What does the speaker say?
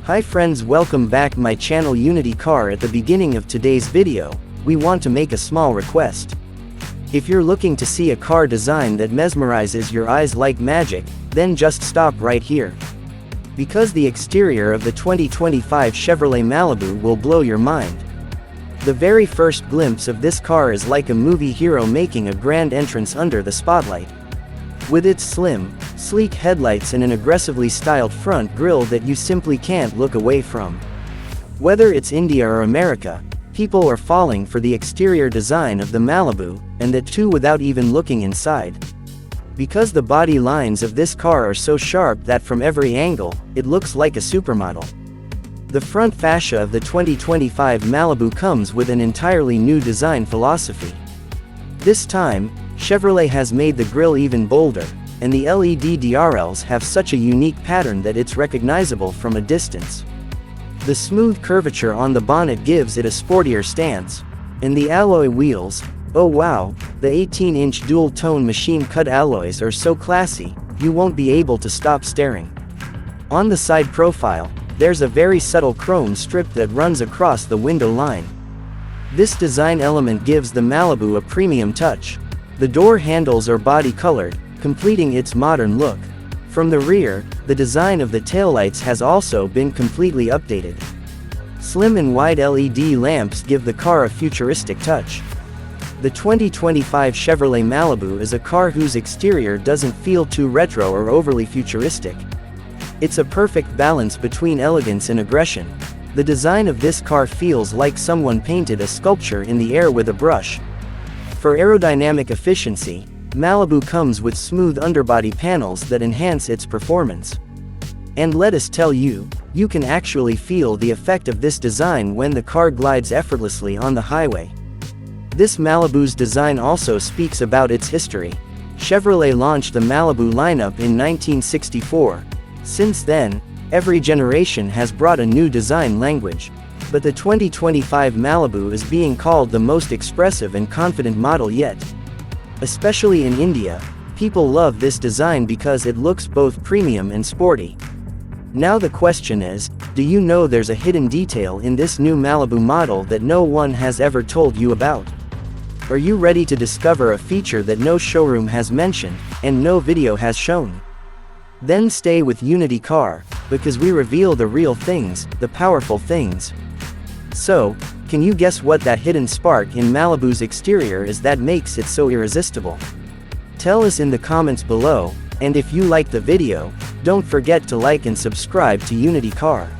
Hi friends, welcome back my channel Unity Car. At the beginning of today's video, we want to make a small request. If you're looking to see a car design that mesmerizes your eyes like magic, then just stop right here. Because the exterior of the 2025 Chevrolet Malibu will blow your mind. The very first glimpse of this car is like a movie hero making a grand entrance under the spotlight. With its slim, sleek headlights and an aggressively styled front grille that you simply can't look away from. Whether it's India or America, people are falling for the exterior design of the Malibu, and that too without even looking inside. Because the body lines of this car are so sharp that from every angle, it looks like a supermodel. The front fascia of the 2025 Malibu comes with an entirely new design philosophy. This time, Chevrolet has made the grille even bolder, and the LED DRLs have such a unique pattern that it's recognizable from a distance. The smooth curvature on the bonnet gives it a sportier stance. And the alloy wheels, oh wow, the 18-inch dual-tone machine-cut alloys are so classy, you won't be able to stop staring. On the side profile, there's a very subtle chrome strip that runs across the window line. This design element gives the Malibu a premium touch. The door handles are body-colored, completing its modern look. From the rear, the design of the taillights has also been completely updated. Slim and wide LED lamps give the car a futuristic touch. The 2025 Chevrolet Malibu is a car whose exterior doesn't feel too retro or overly futuristic. It's a perfect balance between elegance and aggression. The design of this car feels like someone painted a sculpture in the air with a brush. For aerodynamic efficiency, Malibu comes with smooth underbody panels that enhance its performance. And let us tell you, you can actually feel the effect of this design when the car glides effortlessly on the highway. This Malibu's design also speaks about its history. Chevrolet launched the Malibu lineup in 1964. Since then, every generation has brought a new design language. But the 2025 Malibu is being called the most expressive and confident model yet. Especially in India, people love this design because it looks both premium and sporty. Now the question is, do you know there's a hidden detail in this new Malibu model that no one has ever told you about? Are you ready to discover a feature that no showroom has mentioned, and no video has shown? Then stay with Unity Car, because we reveal the real things, the powerful things. So, can you guess what that hidden spark in Malibu's exterior is that makes it so irresistible? Tell us in the comments below, and if you like the video, don't forget to like and subscribe to Unity Car.